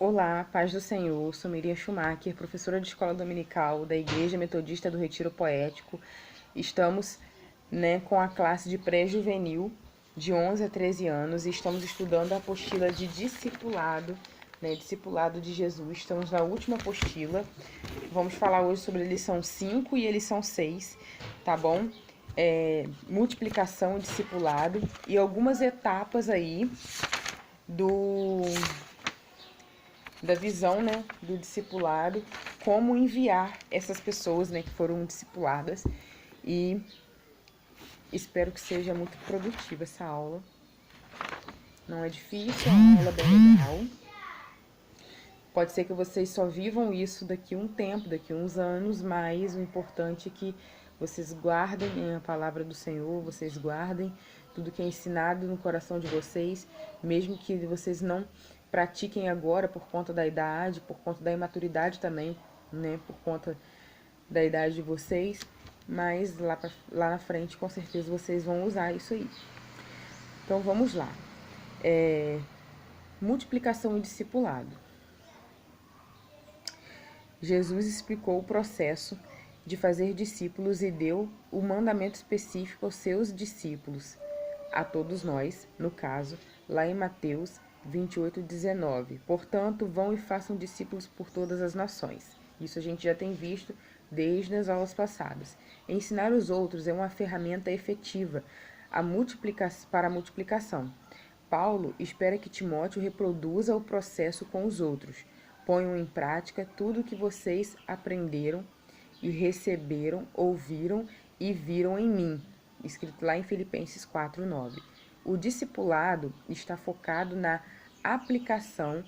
Olá, paz do Senhor, sou Miriam Schumacher, professora de escola dominical da Igreja Metodista do Retiro Poético. Estamos, com a classe de pré-juvenil de 11 a 13 anos e estamos estudando a apostila de discipulado, discipulado de Jesus. Estamos na última apostila. Vamos falar hoje sobre a lição 5 e a lição 6, tá bom? Multiplicação e discipulado e algumas etapas aí da visão, do discipulado, como enviar essas pessoas, que foram discipuladas. E espero que seja muito produtiva essa aula. Não é difícil, é uma aula bem legal. Pode ser que vocês só vivam isso daqui a um tempo, daqui a uns anos, mas o importante é que vocês guardem a palavra do Senhor, vocês guardem tudo que é ensinado no coração de vocês, mesmo que vocês não pratiquem agora por conta da idade, por conta da imaturidade também, por conta da idade de vocês, mas lá na frente com certeza vocês vão usar isso aí. Então vamos lá. Multiplicação e discipulado. Jesus explicou o processo de fazer discípulos e deu o mandamento específico aos seus discípulos, a todos nós, no caso, lá em Mateus 28:19. Portanto, vão e façam discípulos por todas as nações. Isso a gente já tem visto desde as aulas passadas. Ensinar os outros é uma ferramenta efetiva para a multiplicação. Paulo espera que Timóteo reproduza o processo com os outros. Ponham em prática tudo o que vocês aprenderam e receberam, ouviram e viram em mim, escrito lá em Filipenses 4:9. O discipulado está focado na aplicação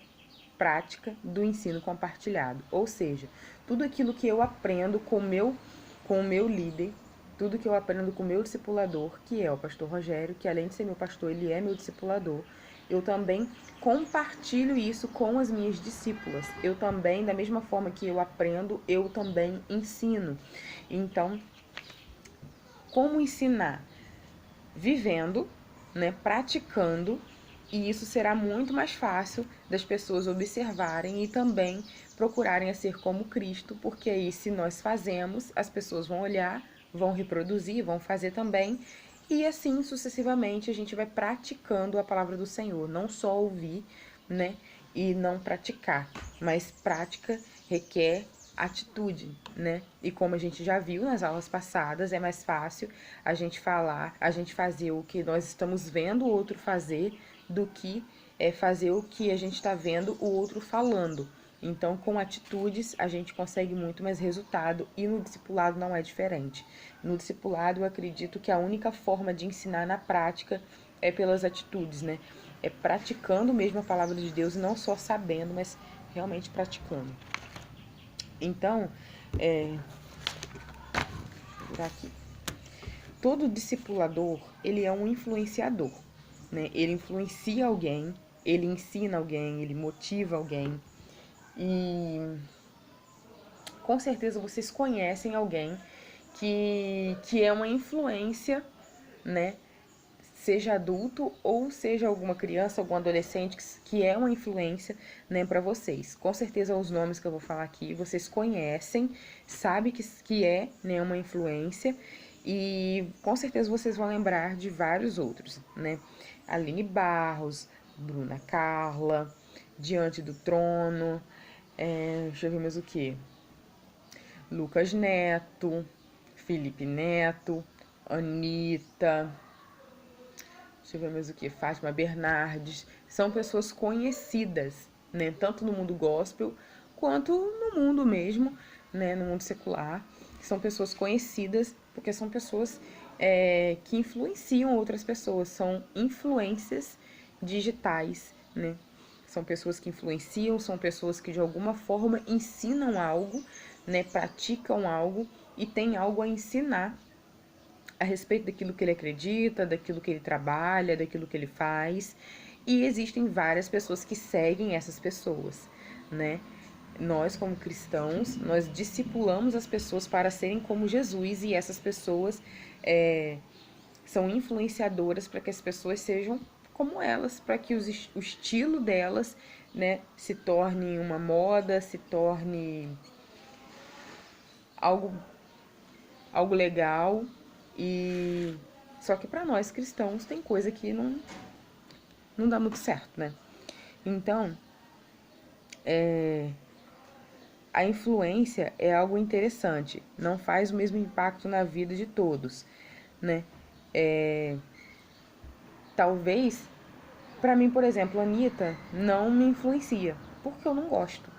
prática do ensino compartilhado, ou seja, tudo aquilo que eu aprendo com o meu líder, tudo que eu aprendo com o meu discipulador, que é o pastor Rogério, que além de ser meu pastor, ele é meu discipulador, eu também compartilho isso com as minhas discípulas. Eu também, da mesma forma que eu aprendo, eu também ensino. Então, como ensinar? Vivendo, praticando, e isso será muito mais fácil das pessoas observarem e também procurarem a ser como Cristo, porque aí se nós fazemos, as pessoas vão olhar, vão reproduzir, vão fazer também, e assim sucessivamente a gente vai praticando a palavra do Senhor, não só ouvir, e não praticar, mas prática requer atitude, E como a gente já viu nas aulas passadas, é mais fácil a gente fazer o que nós estamos vendo o outro fazer do que fazer o que a gente está vendo o outro falando. Então, com atitudes, a gente consegue muito mais resultado e no discipulado não é diferente. No discipulado, eu acredito que a única forma de ensinar na prática é pelas atitudes, É praticando mesmo a palavra de Deus e não só sabendo, mas realmente praticando. Então, vou aqui. Todo discipulador, ele é um influenciador, Ele influencia alguém, ele ensina alguém, ele motiva alguém. E com certeza vocês conhecem alguém que é uma influência, Seja adulto ou seja alguma criança, algum adolescente que é uma influência, para vocês. Com certeza os nomes que eu vou falar aqui vocês conhecem, sabem que é, uma influência e com certeza vocês vão lembrar de vários outros, Aline Barros, Bruna Carla, Diante do Trono, deixa eu ver mais o que? Lucas Neto, Felipe Neto, Anitta, deixa eu ver mais o que? Fátima Bernardes. São pessoas conhecidas, Tanto no mundo gospel quanto no mundo mesmo, No mundo secular. São pessoas conhecidas porque são pessoas que influenciam outras pessoas. São influências digitais, São pessoas que influenciam, são pessoas que de alguma forma ensinam algo, Praticam algo e têm algo a ensinar a respeito daquilo que ele acredita, daquilo que ele trabalha, daquilo que ele faz. E existem várias pessoas que seguem essas pessoas, Nós, como cristãos, nós discipulamos as pessoas para serem como Jesus e essas pessoas são influenciadoras para que as pessoas sejam como elas, para que o estilo delas né, se torne uma moda, se torne algo, algo legal. E só que para nós cristãos tem coisa que não dá muito certo, né? Então, a influência é algo interessante, não faz o mesmo impacto na vida de todos, né? Talvez, para mim, por exemplo, a Anitta não me influencia, porque eu não gosto,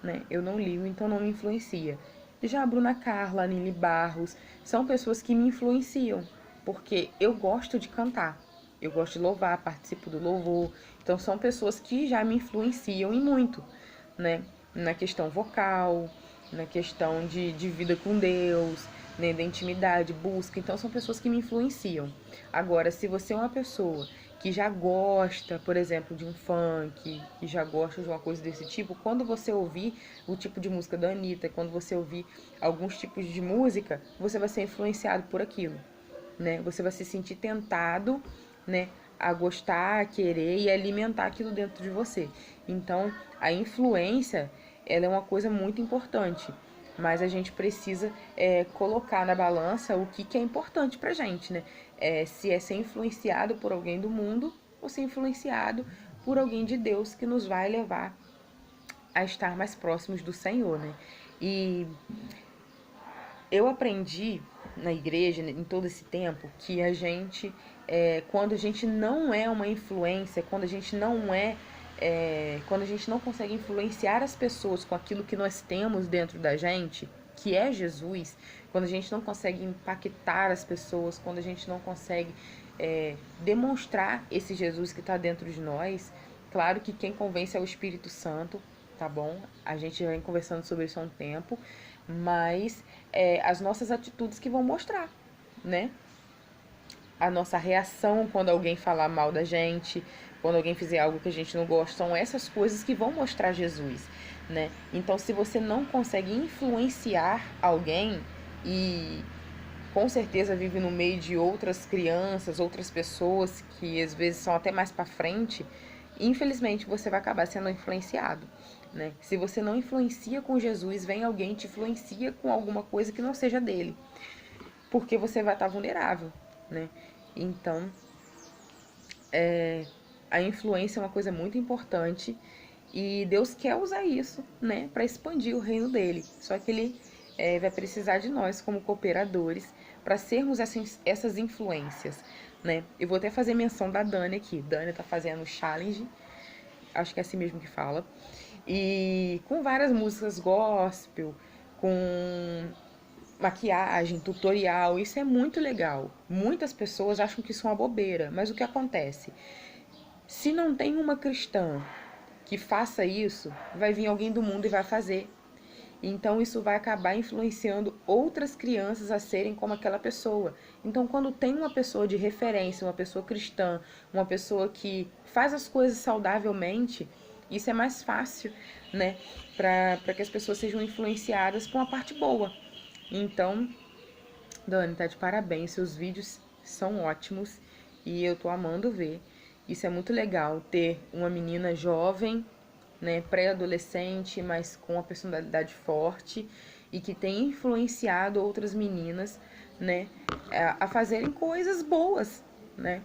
né? Eu não ligo, então não me influencia. Já a Bruna Carla, a Nili Barros, são pessoas que me influenciam, porque eu gosto de cantar, eu gosto de louvar, participo do louvor, então são pessoas que já me influenciam e muito, né? Na questão vocal, na questão de vida com Deus, né? Da intimidade, busca, então são pessoas que me influenciam. Agora, se você é uma pessoa que já gosta, por exemplo, de um funk, que já gosta de uma coisa desse tipo, quando você ouvir o tipo de música da Anitta, quando você ouvir alguns tipos de música, você vai ser influenciado por aquilo, né? Você vai se sentir tentado, né, a gostar, a querer e alimentar aquilo dentro de você. Então, a influência, ela é uma coisa muito importante, mas a gente precisa colocar na balança o que é importante pra gente, né? Se é ser influenciado por alguém do mundo ou ser influenciado por alguém de Deus que nos vai levar a estar mais próximos do Senhor, né? E eu aprendi na igreja, em todo esse tempo, que a gente, quando a gente não é uma influência, quando a gente não quando a gente não consegue influenciar as pessoas com aquilo que nós temos dentro da gente, que é Jesus, quando a gente não consegue impactar as pessoas, quando a gente não consegue demonstrar esse Jesus que está dentro de nós, claro que quem convence é o Espírito Santo, tá bom? A gente já vem conversando sobre isso há um tempo, mas as nossas atitudes que vão mostrar, né? A nossa reação quando alguém falar mal da gente, quando alguém fizer algo que a gente não gosta, são essas coisas que vão mostrar Jesus, né? Então, se você não consegue influenciar alguém e com certeza vive no meio de outras crianças, outras pessoas que às vezes são até mais para frente, infelizmente você vai acabar sendo influenciado, né? Se você não influencia com Jesus, vem alguém e te influencia com alguma coisa que não seja dele, porque você vai estar vulnerável, né? Então, a influência é uma coisa muito importante e Deus quer usar isso, né, para expandir o reino dele. Só que ele vai precisar de nós como cooperadores para sermos essas influências, né? Eu vou até fazer menção da Dani aqui. Dani tá fazendo o challenge, acho que é assim mesmo que fala, e com várias músicas gospel, com maquiagem, tutorial, isso é muito legal. Muitas pessoas acham que isso é uma bobeira, mas o que acontece? Se não tem uma cristã que faça isso, vai vir alguém do mundo e vai fazer. Então isso vai acabar influenciando outras crianças a serem como aquela pessoa. Então quando tem uma pessoa de referência, uma pessoa cristã, uma pessoa que faz as coisas saudavelmente, isso é mais fácil, né, para que as pessoas sejam influenciadas para uma parte boa. Então, Dani, tá de parabéns, seus vídeos são ótimos e eu tô amando ver. Isso é muito legal, ter uma menina jovem, né, pré-adolescente, mas com uma personalidade forte e que tem influenciado outras meninas, né, a fazerem coisas boas, né,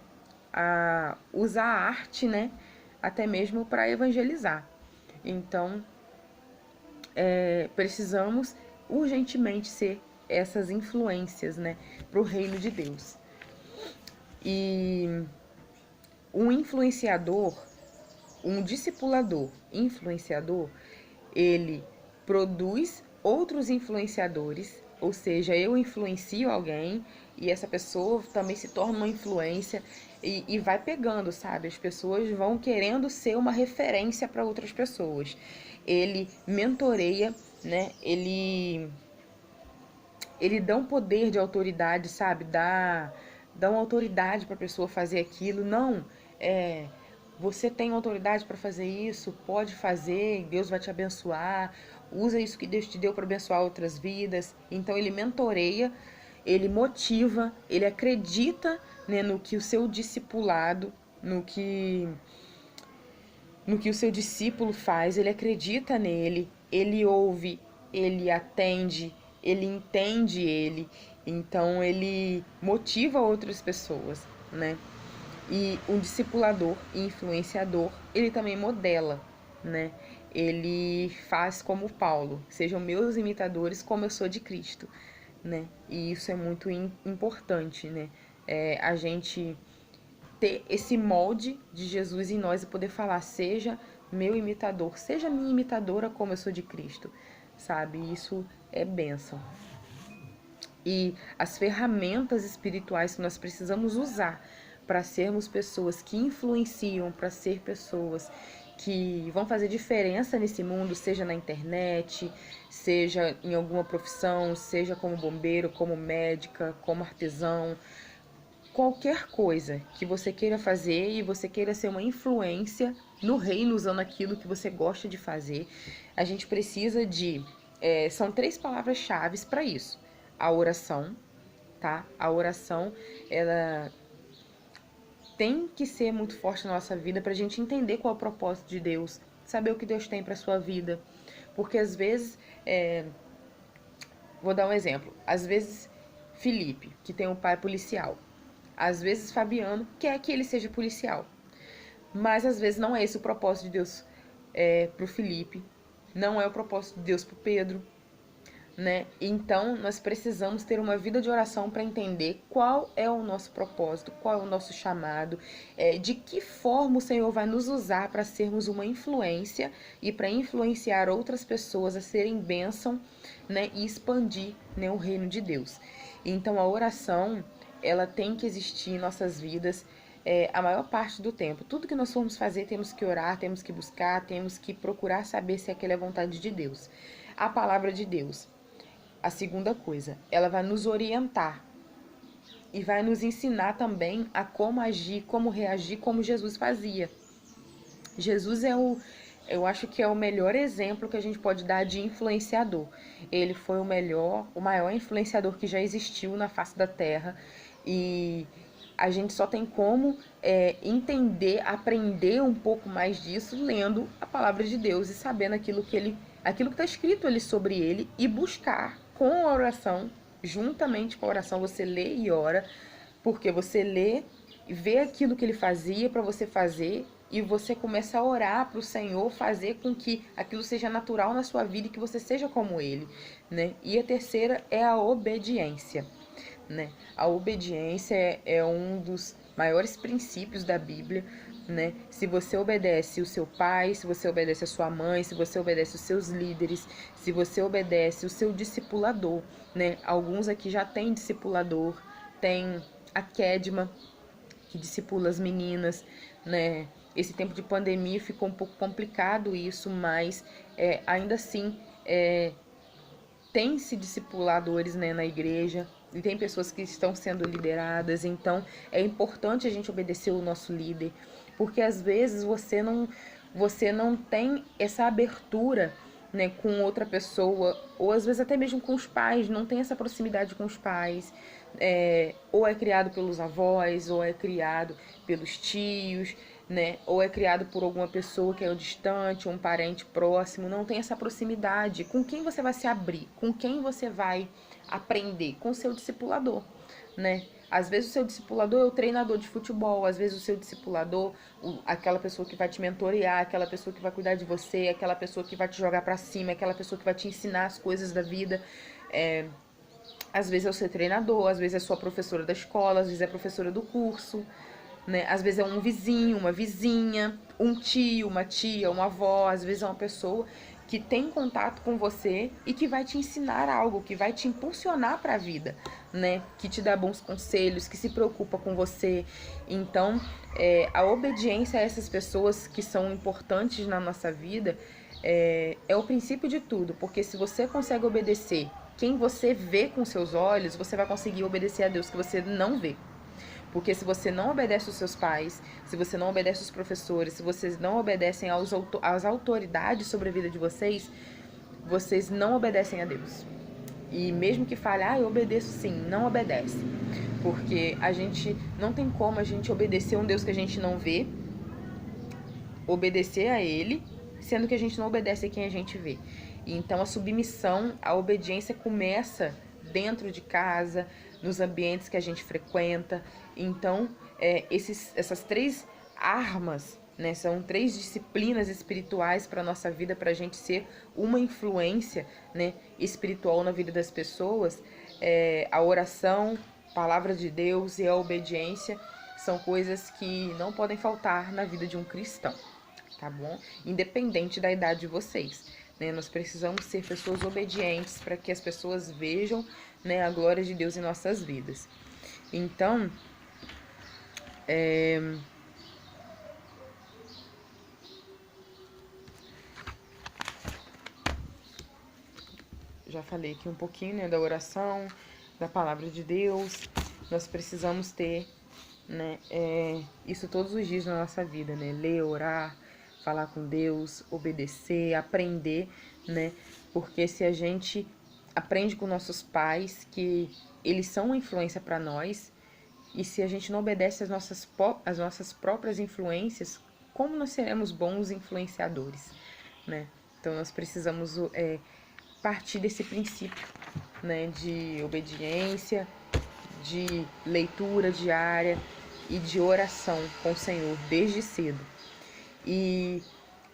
a usar a arte, né, até mesmo para evangelizar. Então, precisamos urgentemente ser essas influências, né, para o reino de Deus. E um influenciador, um discipulador influenciador, ele produz outros influenciadores, ou seja, eu influencio alguém e essa pessoa também se torna uma influência e vai pegando, sabe? As pessoas vão querendo ser uma referência para outras pessoas. Ele mentoreia, né? Ele dá um poder de autoridade, sabe? Dá uma autoridade para a pessoa fazer aquilo. Não, você tem autoridade para fazer isso, pode fazer, Deus vai te abençoar. Usa isso que Deus te deu para abençoar outras vidas. Então ele mentoreia, ele motiva, ele acredita, né, no que o seu discipulado, no que no que o seu discípulo faz, ele acredita nele, ele ouve, ele atende, ele entende ele, então ele motiva outras pessoas, né? E um discipulador e influenciador, ele também modela, né? Ele faz como Paulo, sejam meus imitadores como eu sou de Cristo, né? E isso é muito importante, né? A gente ter esse molde de Jesus em nós e poder falar, seja meu imitador, seja minha imitadora como eu sou de Cristo, sabe? Isso é bênção. E as ferramentas espirituais que nós precisamos usar para sermos pessoas que influenciam, para ser pessoas que vão fazer diferença nesse mundo, seja na internet, seja em alguma profissão, seja como bombeiro, como médica, como artesão, qualquer coisa que você queira fazer e você queira ser uma influência no reino usando aquilo que você gosta de fazer, a gente precisa de... são 3 palavras-chave para isso. A oração, tá? A oração, ela tem que ser muito forte na nossa vida para a gente entender qual é o propósito de Deus, saber o que Deus tem para sua vida. Porque às vezes, vou dar um exemplo, às vezes Felipe, que tem um pai policial, às vezes Fabiano quer que ele seja policial, mas às vezes não é esse o propósito de Deus pro Felipe, não é o propósito de Deus pro Pedro, né? Então nós precisamos ter uma vida de oração para entender qual é o nosso propósito, qual é o nosso chamado, de que forma o Senhor vai nos usar para sermos uma influência e para influenciar outras pessoas a serem bênção, né? E expandir, né, o reino de Deus. Então a oração, ela tem que existir em nossas vidas a maior parte do tempo. Tudo que nós formos fazer, temos que orar, temos que buscar, temos que procurar saber se aquela é a vontade de Deus. A palavra de Deus, a segunda coisa, ela vai nos orientar e vai nos ensinar também a como agir, como reagir, como Jesus fazia. Jesus eu acho que é o melhor exemplo que a gente pode dar de influenciador. Ele foi o maior influenciador que já existiu na face da Terra e a gente só tem como entender, aprender um pouco mais disso lendo a palavra de Deus e sabendo aquilo que está escrito ali sobre ele e buscar com a oração, juntamente com a oração, você lê e ora, porque você lê e vê aquilo que ele fazia para você fazer e você começa a orar para o Senhor fazer com que aquilo seja natural na sua vida e que você seja como ele, né? E a terceira é a obediência, né? A obediência é um dos maiores princípios da Bíblia, né? Se você obedece o seu pai, se você obedece a sua mãe, se você obedece os seus líderes, se você obedece o seu discipulador, né? Alguns aqui já têm discipulador, tem a Kedma, que discipula as meninas, né? Esse tempo de pandemia ficou um pouco complicado isso, mas ainda assim tem-se discipuladores, né, na igreja, e tem pessoas que estão sendo lideradas, então é importante a gente obedecer o nosso líder, porque às vezes você não tem essa abertura, né, com outra pessoa, ou às vezes até mesmo com os pais, não tem essa proximidade com os pais, ou é criado pelos avós, ou é criado pelos tios, né, ou é criado por alguma pessoa que é distante, um parente próximo, não tem essa proximidade. Com quem você vai se abrir? Com quem você vai aprender? Com o seu discipulador, né? Às vezes o seu discipulador é o treinador de futebol, às vezes o seu discipulador, aquela pessoa que vai te mentorear, aquela pessoa que vai cuidar de você, aquela pessoa que vai te jogar pra cima, aquela pessoa que vai te ensinar as coisas da vida. Às vezes é o seu treinador, às vezes é a sua professora da escola, às vezes é a professora do curso, né? Às vezes é um vizinho, uma vizinha, um tio, uma tia, uma avó, às vezes é uma pessoa que tem contato com você e que vai te ensinar algo, que vai te impulsionar para a vida, né? Que te dá bons conselhos, que se preocupa com você. Então, a obediência a essas pessoas que são importantes na nossa vida é o princípio de tudo, porque se você consegue obedecer quem você vê com seus olhos, você vai conseguir obedecer a Deus que você não vê. Porque se você não obedece os seus pais, se você não obedece os professores, se vocês não obedecem às autoridades sobre a vida de vocês, vocês não obedecem a Deus. E mesmo que fale, eu obedeço sim, não obedece. Porque a gente não tem como a gente obedecer um Deus que a gente não vê obedecer a ele, sendo que a gente não obedece a quem a gente vê. Então a submissão, a obediência começa dentro de casa, nos ambientes que a gente frequenta. Então, essas três armas, né, são três disciplinas espirituais para a nossa vida, para a gente ser uma influência, né, espiritual na vida das pessoas. A oração, palavra de Deus e a obediência são coisas que não podem faltar na vida de um cristão, tá bom? Independente da idade de vocês, né? Nós precisamos ser pessoas obedientes para que as pessoas vejam, né, a glória de Deus em nossas vidas. Então, já falei aqui um pouquinho, né, da oração, da palavra de Deus. Nós precisamos ter, né, isso todos os dias na nossa vida, né? Ler, orar, falar com Deus, obedecer, aprender, né? Porque se a gente aprende com nossos pais que eles são uma influência para nós, e se a gente não obedece às nossas próprias influências, como nós seremos bons influenciadores, né? Então nós precisamos partir desse princípio, né, de obediência, de leitura diária e de oração com o Senhor desde cedo. E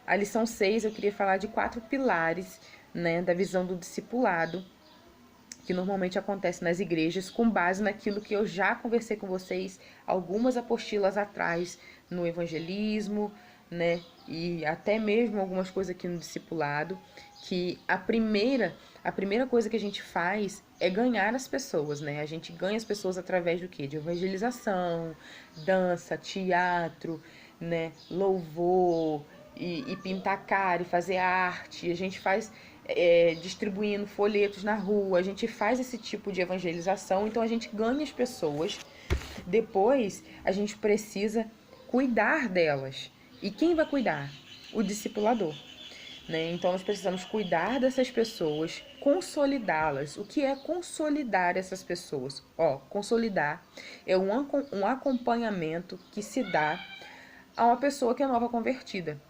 a lição 6 eu queria falar de 4 pilares, né, da visão do discipulado, que normalmente acontece nas igrejas, com base naquilo que eu já conversei com vocês algumas apostilas atrás no evangelismo, né, e até mesmo algumas coisas aqui no discipulado, que a primeira coisa que a gente faz é ganhar as pessoas, né? A gente ganha as pessoas através do quê? De evangelização, dança, teatro, né, louvor, e pintar cara, e fazer arte. A gente faz distribuindo folhetos na rua, a gente faz esse tipo de evangelização, então a gente ganha as pessoas. Depois a gente precisa cuidar delas. E quem vai cuidar? O discipulador. Né? Então nós precisamos cuidar dessas pessoas, consolidá-las. O que é consolidar essas pessoas? Consolidar é um acompanhamento que se dá a uma pessoa que é nova convertida,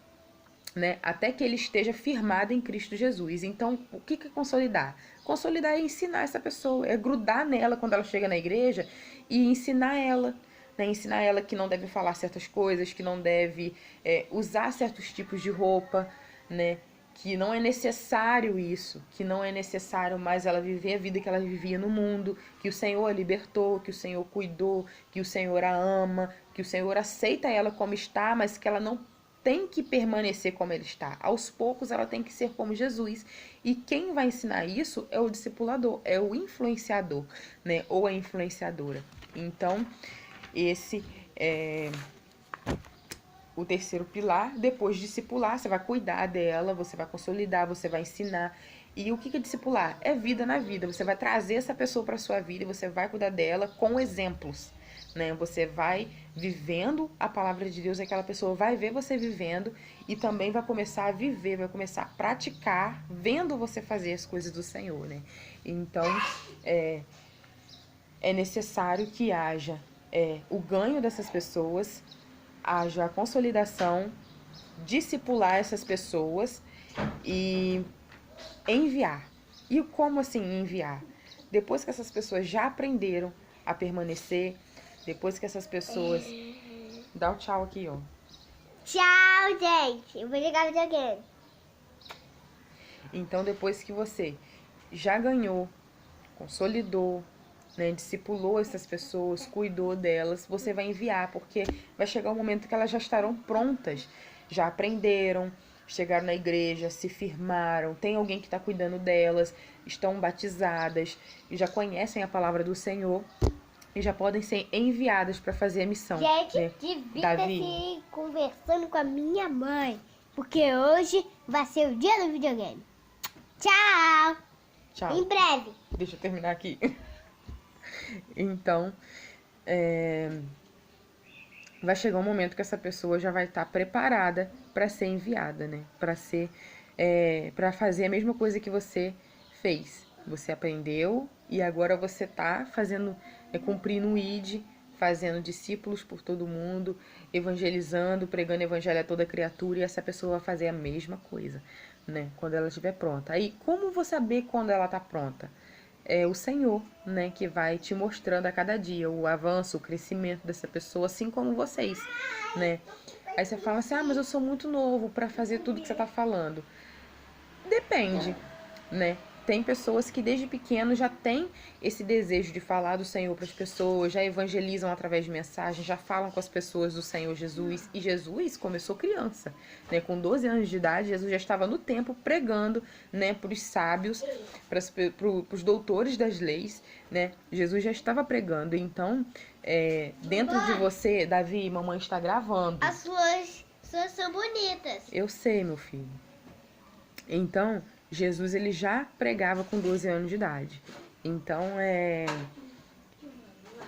né? Até que ele esteja firmado em Cristo Jesus. Então, o que é consolidar? Consolidar é ensinar essa pessoa, é grudar nela quando ela chega na igreja e ensinar ela, né? Ensinar ela que não deve falar certas coisas, que não deve usar certos tipos de roupa, né? Que não é necessário isso, que não é necessário mais ela viver a vida que ela vivia no mundo, que o Senhor a libertou, que o Senhor cuidou, que o Senhor a ama, que o Senhor aceita ela como está, mas que ela não tem que permanecer como ela está. Aos poucos ela tem que ser como Jesus. E quem vai ensinar isso é o discipulador, é o influenciador, né? Ou a influenciadora. Então, esse é o terceiro pilar. Depois de discipular, você vai cuidar dela, você vai consolidar, você vai ensinar. E o que é discipular? É vida na vida. Você vai trazer essa pessoa para a sua vida e você vai cuidar dela com exemplos, né? Você vai vivendo a palavra de Deus, aquela pessoa vai ver você vivendo e também vai começar a viver, vai começar a praticar, vendo você fazer as coisas do Senhor, né? Então, é necessário que haja o ganho dessas pessoas, haja a consolidação, discipular essas pessoas e enviar. E como assim enviar? Depois que essas pessoas já aprenderam a permanecer, depois que essas pessoas... Dá o tchau aqui, ó. Tchau, gente. Eu vou ligar o videogame. Então, depois que você já ganhou, consolidou, né, discipulou essas pessoas, cuidou delas, você vai enviar, porque vai chegar um momento que elas já estarão prontas, já aprenderam, chegaram na igreja, se firmaram, tem alguém que está cuidando delas, estão batizadas e já conhecem a palavra do Senhor e já podem ser enviadas para fazer a missão. Gente, né? devia Davi, ter conversando com a minha mãe, porque hoje vai ser o dia do videogame. Tchau! tchau. Em breve. Deixa eu terminar aqui. Então, vai chegar um momento que essa pessoa já vai estar preparada para ser enviada, né? Para fazer a mesma coisa que você fez. Você aprendeu e agora você está fazendo, cumprindo o ID, fazendo discípulos por todo mundo, evangelizando, pregando evangelho a toda criatura, e essa pessoa vai fazer a mesma coisa, né? Quando ela estiver pronta. Aí, como vou saber quando ela está pronta? É o Senhor, né, que vai te mostrando a cada dia o avanço, o crescimento dessa pessoa, assim como vocês, né? Aí você fala assim, mas eu sou muito novo para fazer tudo que você está falando. Depende, né? Tem pessoas que desde pequeno já têm esse desejo de falar do Senhor para as pessoas, já evangelizam através de mensagens, já falam com as pessoas do Senhor Jesus. E Jesus começou criança, né? Com 12 anos de idade, Jesus já estava no templo pregando, né, para os sábios, para os doutores das leis, né? Jesus já estava pregando. Então, dentro de você, Davi, mamãe está gravando. As suas são bonitas. Eu sei, meu filho. Então, Jesus ele já pregava com 12 anos de idade. Então,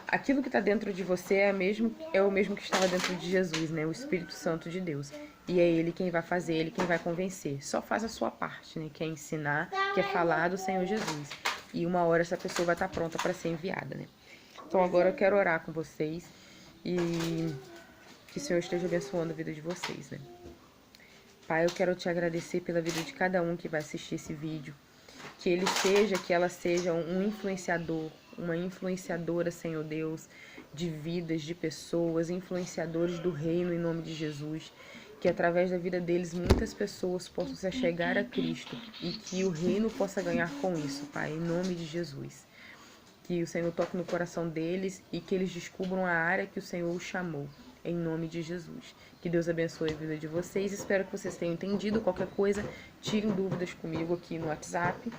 aquilo que está dentro de você é o mesmo que estava dentro de Jesus, né? O Espírito Santo de Deus. E é Ele quem vai fazer, Ele quem vai convencer. Só faz a sua parte, né? Que é ensinar, que é falar do Senhor Jesus. E uma hora essa pessoa vai estar pronta para ser enviada, né? Então agora eu quero orar com vocês e que o Senhor esteja abençoando a vida de vocês, né? Pai, eu quero te agradecer pela vida de cada um que vai assistir esse vídeo. Que ela seja um influenciador, uma influenciadora, Senhor Deus, de vidas, de pessoas, influenciadores do reino em nome de Jesus. Que através da vida deles muitas pessoas possam se achegar a Cristo e que o reino possa ganhar com isso, Pai, em nome de Jesus. Que o Senhor toque no coração deles e que eles descubram a área que o Senhor os chamou. Em nome de Jesus. Que Deus abençoe a vida de vocês. Espero que vocês tenham entendido. Qualquer coisa, tirem dúvidas comigo aqui no WhatsApp.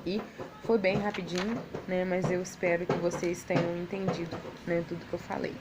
E foi bem rapidinho, né? Mas eu espero que vocês tenham entendido, né, tudo que eu falei.